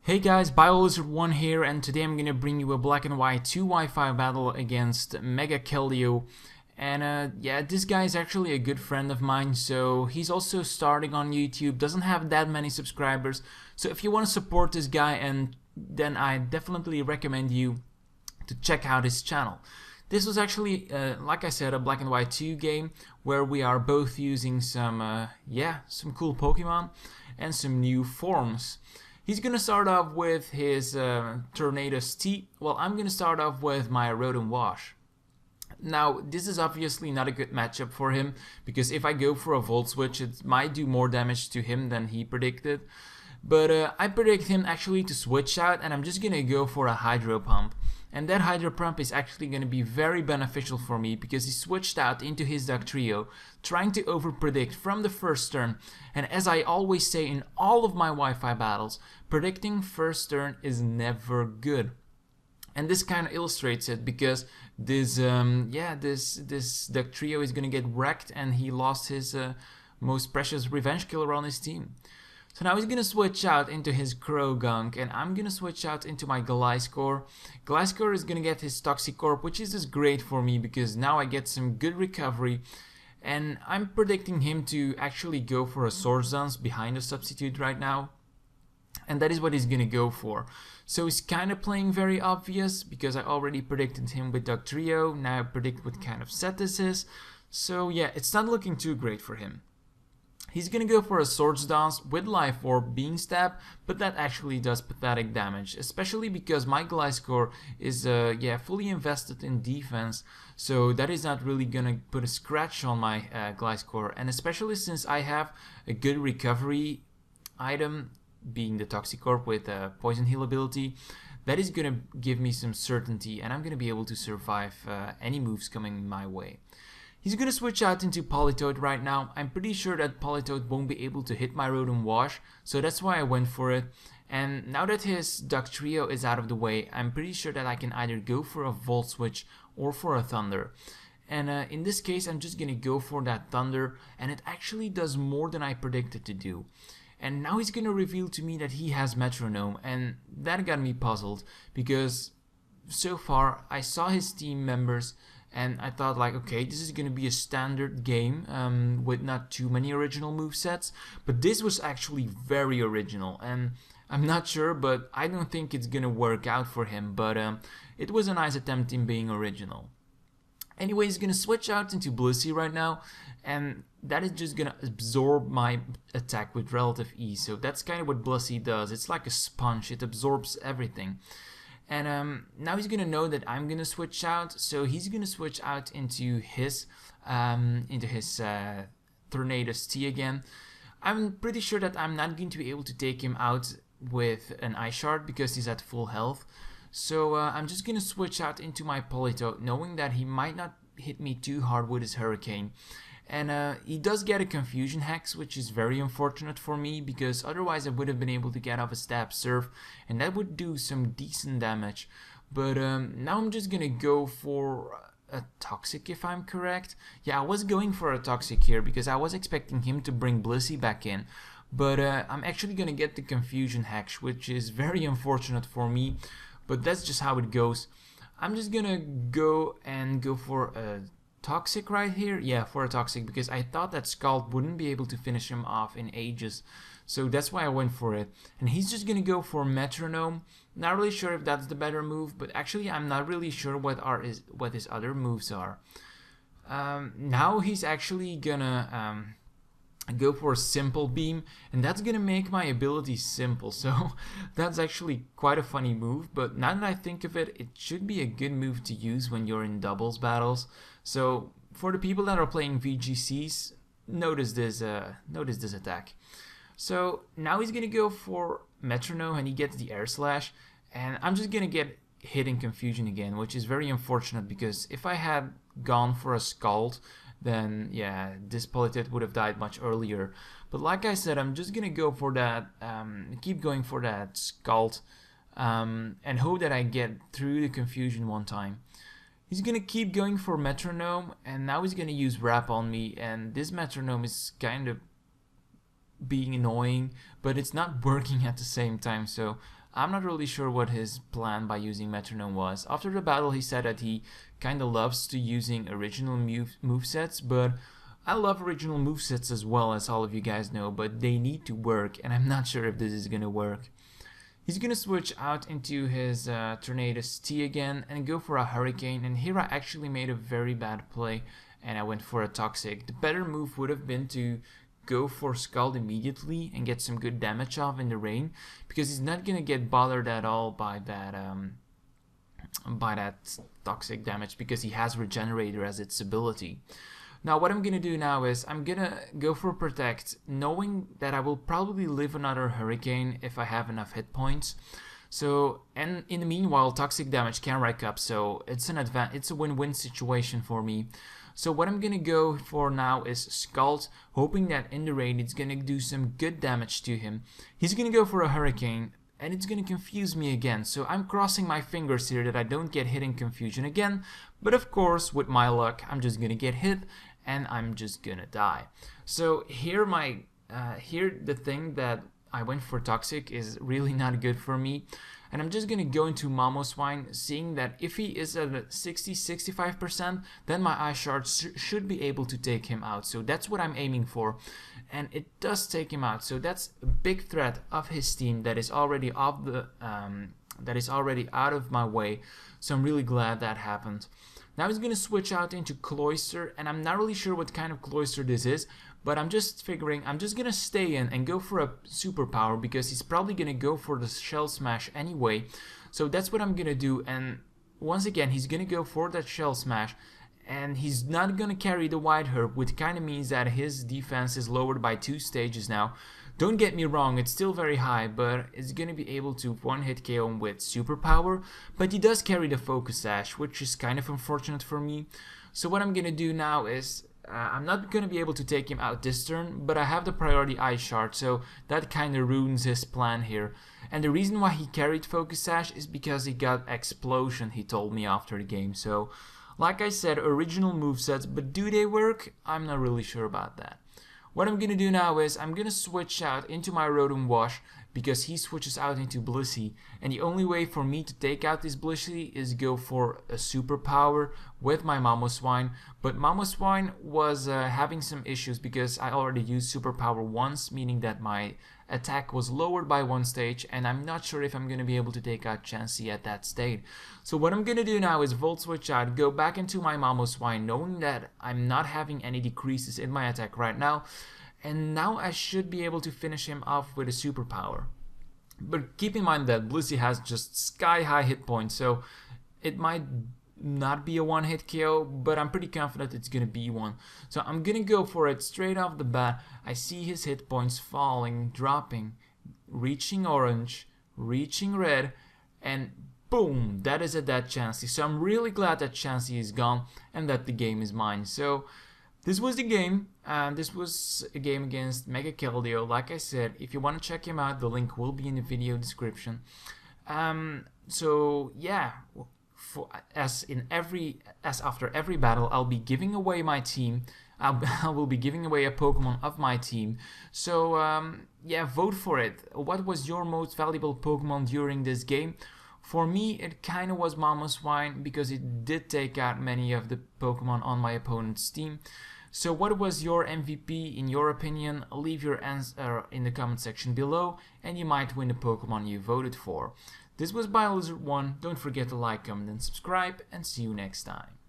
Hey guys, BioLizard1 here, and today I'm gonna bring you a black and white 2 Wi-Fi battle against MegaKeldeo. And yeah, this guy is actually a good friend of mine, so he's also starting on YouTube, doesn't have that many subscribers. So if you want to support this guy, and then I definitely recommend you to check out his channel. This was actually, like I said, a black and white 2 game where we are both using some cool Pokemon and some new forms. He's gonna start off with his Tornadus T. Well, I'm gonna start off with my Rotom Wash. Now, this is obviously not a good matchup for him, because if I go for a Volt Switch, it might do more damage to him than he predicted. But I predict him actually to switch out, and I'm just gonna go for a Hydro Pump. And that Hydro Pump is actually going to be very beneficial for me because he switched out into his Dugtrio, trying to overpredict from the first turn. And as I always say in all of my Wi-Fi battles, predicting first turn is never good. And this kind of illustrates it, because this Dugtrio is going to get wrecked, and he lost his most precious revenge killer on his team. So now he's going to switch out into his Krogunk, and I'm going to switch out into my Gliscor. Gliscor is going to get his Toxicorp, which is just great for me because now I get some good recovery. And I'm predicting him to actually go for a Swords Dance behind a Substitute right now. And that is what he's going to go for. So he's kind of playing very obvious because I already predicted him with Dugtrio. Now I predict what kind of set this is. So yeah, it's not looking too great for him. He's gonna go for a Swords Dance with Life Orb, Being Stab, but that actually does pathetic damage, especially because my Gliscor is fully invested in defense, so that is not really gonna put a scratch on my Gliscor, and especially since I have a good recovery item, being the Toxicorp with Poison Heal ability, that is gonna give me some certainty, and I'm gonna be able to survive any moves coming my way. He's going to switch out into Politoed right now. I'm pretty sure that Politoed won't be able to hit my Rotom Wash, so that's why I went for it. And now that his Dugtrio is out of the way, I'm pretty sure that I can either go for a Volt Switch or for a Thunder. And in this case, I'm just going to go for that Thunder, and it actually does more than I predicted to do. And now he's going to reveal to me that he has Metronome, and that got me puzzled, because so far I saw his team members and I thought, like, okay, this is going to be a standard game with not too many original movesets. But this was actually very original. And I'm not sure, but I don't think it's going to work out for him. But it was a nice attempt in being original. Anyway, he's going to switch out into Blissey right now. And that is just going to absorb my attack with relative ease. So that's kind of what Blissey does. It's like a sponge. It absorbs everything. And now he's gonna know that I'm gonna switch out, so he's gonna switch out into his Tornadus T again. I'm pretty sure that I'm not going to be able to take him out with an Ice Shard because he's at full health. So I'm just gonna switch out into my Politoed, knowing that he might not hit me too hard with his Hurricane. And he does get a Confusion Hex, which is very unfortunate for me, because otherwise I would have been able to get off a Stab Surf, and that would do some decent damage. But now I'm just gonna go for a Toxic, if I'm correct. Yeah, I was going for a Toxic here, because I was expecting him to bring Blissey back in. But I'm actually gonna get the Confusion Hex, which is very unfortunate for me, but that's just how it goes. I'm just gonna go for a Toxic right here. Yeah, for a Toxic, because I thought that Scald wouldn't be able to finish him off in ages, so that's why I went for it. And he's just gonna go for Metronome. Not really sure if that's the better move, but actually I'm not really sure what his other moves are. Now he's actually gonna go for a Simple Beam, and that's gonna make my ability simple, so that's actually quite a funny move. But now that I think of it, it should be a good move to use when you're in doubles battles. So for the people that are playing VGCs, notice this attack. So now he's gonna go for Metronome, and he gets the Air Slash, and I'm just gonna get hit in Confusion again, which is very unfortunate, because if I had gone for a Scald, then yeah, this Politoed would have died much earlier. But like I said, I'm just gonna go for that, keep going for that Scald, and hope that I get through the Confusion one time. He's gonna keep going for Metronome, and now he's gonna use Wrap on me, and this Metronome is kind of being annoying, but it's not working at the same time, so I'm not really sure what his plan by using Metronome was. After the battle, he said that he kind of loves to using original movesets, but I love original movesets as well, as all of you guys know, but they need to work, and I'm not sure if this is gonna work. He's gonna switch out into his Tornadus T again and go for a Hurricane, and here I actually made a very bad play and I went for a Toxic. The better move would have been to go for Scald immediately and get some good damage off in the rain, because he's not gonna get bothered at all by that Toxic damage, because he has Regenerator as its ability. Now what I'm gonna do now is I'm gonna go for Protect, knowing that I will probably live another Hurricane if I have enough hit points. So, and in the meanwhile, Toxic damage can rack up, so it's a win-win situation for me. So what I'm gonna go for now is Scald, hoping that in the rain it's gonna do some good damage to him. He's gonna go for a Hurricane, and it's gonna confuse me again, so I'm crossing my fingers here that I don't get hit in confusion again, but of course with my luck I'm just gonna get hit and I'm just gonna die. So here the thing that I went for Toxic is really not good for me, and I'm just gonna go into Mamoswine, seeing that if he is at a 60-65%, then my Ice Shard should be able to take him out. So that's what I'm aiming for, and it does take him out. So that's a big threat of his team that is already off the out of my way. So I'm really glad that happened. Now he's gonna switch out into Cloyster, and I'm not really sure what kind of Cloyster this is, but I'm just figuring I'm just gonna stay in and go for a superpower, because he's probably gonna go for the Shell Smash anyway. So that's what I'm gonna do, and once again he's gonna go for that Shell Smash, and he's not gonna carry the White Herb, which kind of means that his defense is lowered by 2 stages now. Don't get me wrong, it's still very high, but it's gonna be able to one-hit KO him with Superpower, but he does carry the Focus Sash, which is kind of unfortunate for me. So what I'm gonna do now is, I'm not gonna be able to take him out this turn, but I have the priority Ice Shard, so that kinda ruins his plan here. And the reason why he carried Focus Sash is because he got Explosion, he told me after the game. So, like I said, original movesets, but do they work? I'm not really sure about that. What I'm gonna do now is I'm gonna switch out into my Rotom Wash, because he switches out into Blissey, and the only way for me to take out this Blissey is go for a superpower with my Mamoswine. But Mamoswine was having some issues because I already used superpower once, meaning that my attack was lowered by 1 stage, and I'm not sure if I'm going to be able to take out Chansey at that state. So what I'm going to do now is Volt Switch out, go back into my Mamoswine, knowing that I'm not having any decreases in my attack right now, and now I should be able to finish him off with a superpower. But keep in mind that Blissey has just sky high hit points, so it might not be a one-hit KO, but I'm pretty confident it's gonna be one. So I'm gonna go for it straight off the bat. I see his hit points falling, dropping, reaching orange, reaching red, and boom, that is a dead Chansey. So I'm really glad that Chansey is gone and that the game is mine. So this was the game. This was a game against MegaKeldeo. Like I said, if you want to check him out, the link will be in the video description. So yeah, as after every battle, I'll be giving away my team. I will be giving away a Pokemon of my team. So yeah, vote for it. What was your most valuable Pokemon during this game? For me, it kind of was Mamoswine, because it did take out many of the Pokemon on my opponent's team. So what was your MVP in your opinion? Leave your answer in the comment section below, and you might win the Pokemon you voted for. This was BioLizard1. Don't forget to like, comment, and subscribe, and see you next time.